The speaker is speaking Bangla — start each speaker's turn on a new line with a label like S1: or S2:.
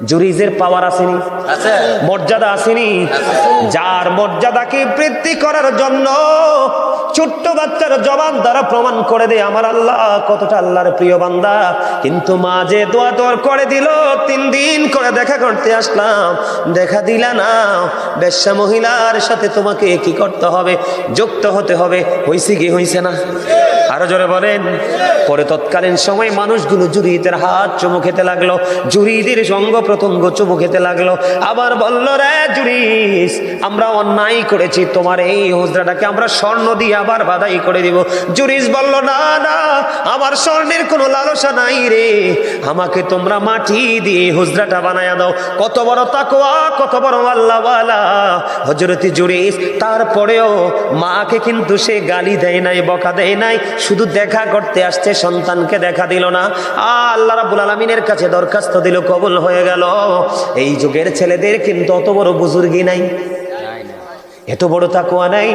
S1: জুরিজের পাওয়ার আসেনি, মর্যাদা আসেনি। যার মর্যাদাকে বৃদ্ধি করার জন্য ছোট্ট বাচ্চার জবান দ্বারা প্রমাণ করে দেয় আমার আল্লাহ কতটা আল্লাহর প্রিয় বান্দা। কিন্তু মা যে দোয়া তোর করে দিল, 3 দিন করে দেখা করতে আসলাম, দেখা দিলা না। বেশ্যা মহিলার সাথে তোমাকে কি করতে হবে? যুক্ত হতে হবে। হইছে কি হইছে না? আরো জোরে বলেন। পরে তৎকালীন সময় মানুষগুলো জুরিদের হাত চুমু খেতে লাগলো, জুরিদের অঙ্গ প্রত্যঙ্গ চুমু খেতে লাগলো। আবার বলল, রে জুরিস, আমরা অন্যায় করেছি, তোমার এই হুজরাটাকে আমরা স্বর্ণ দিয়ে আবার বাধাই করে দিব। জুরিস বলল, না না, আমার স্বর্ণের কোনো লালসা নাই রে, আমাকে তোমরা মাটি দিয়ে হুজরাটা বানায়া দাও। কত বড় তাকওয়া, কত বড় আল্লাহওয়ালা হযরত জুরিস। তারপরেও মাকে কিন্তু সে গালি দেয় নাই, বকা দেয় নাই, শুধু দেখা করতে আসছে, সন্তানকে দেখা দিল না। আল্লাহ রাব্বুল আলামিনের কাছে দরখাস্ত দিল, কবুল হয়ে গেল। এই যুগের ছেলেদের কিন্তু অত বড় বুজুর্গি নাই, এত বড় তাকওয়া নাই।